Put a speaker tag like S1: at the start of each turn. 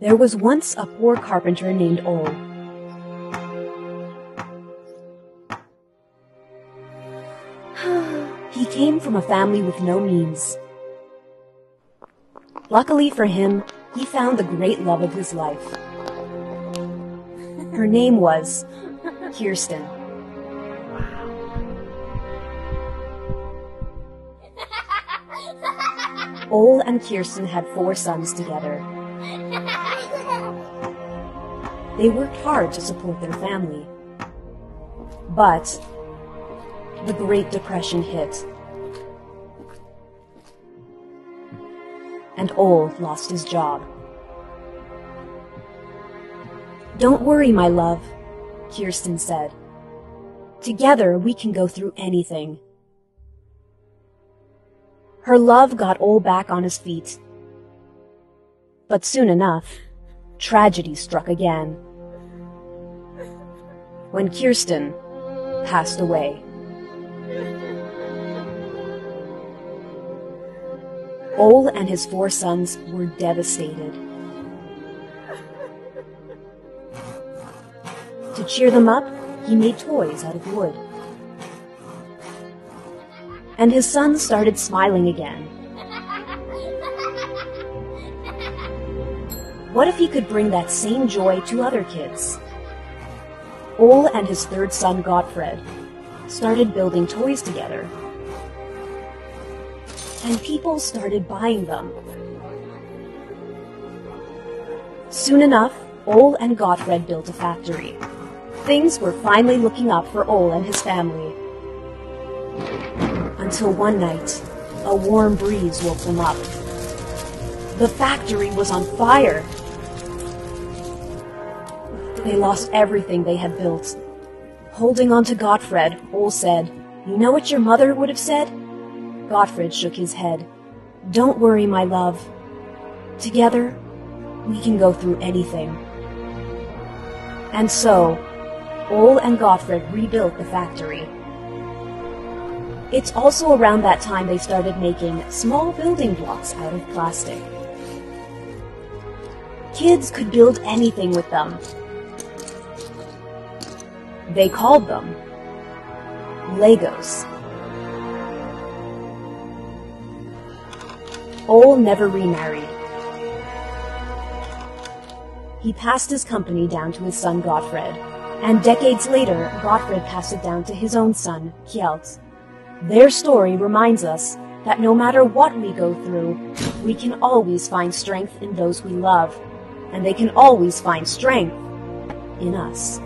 S1: There was once a poor carpenter named Ole. He came from a family with no means. Luckily for him, he found the great love of his life. Her name was Kirsten. Ole and Kirsten had 4 sons together. They worked hard to support their family. But the Great Depression hit, and Ole lost his job. "Don't worry, my love," Kirsten said. "Together we can go through anything." Her love got Ole back on his feet. But soon enough, tragedy struck again, when Kirsten passed away. Ole and his 4 sons were devastated. To cheer them up, he made toys out of wood. And his sons started smiling again. What if he could bring that same joy to other kids? Ole and his 3rd son, Gottfried, started building toys together. And people started buying them. Soon enough, Ole and Gottfried built a factory. Things were finally looking up for Ole and his family. Until one night, a warm breeze woke them up. The factory was on fire. They lost everything they had built. Holding on to Gottfried, Ole said, "You know what your mother would have said?" Gottfried shook his head. "Don't worry, my love. Together, we can go through anything." And so, Ole and Gottfried rebuilt the factory. It's also around that time they started making small building blocks out of plastic. Kids could build anything with them. They called them Legos. Ole never remarried. He passed his company down to his son Gottfried, and decades later, Gottfried passed it down to his own son, Kjeld. Their story reminds us that no matter what we go through, we can always find strength in those we love, and they can always find strength in us.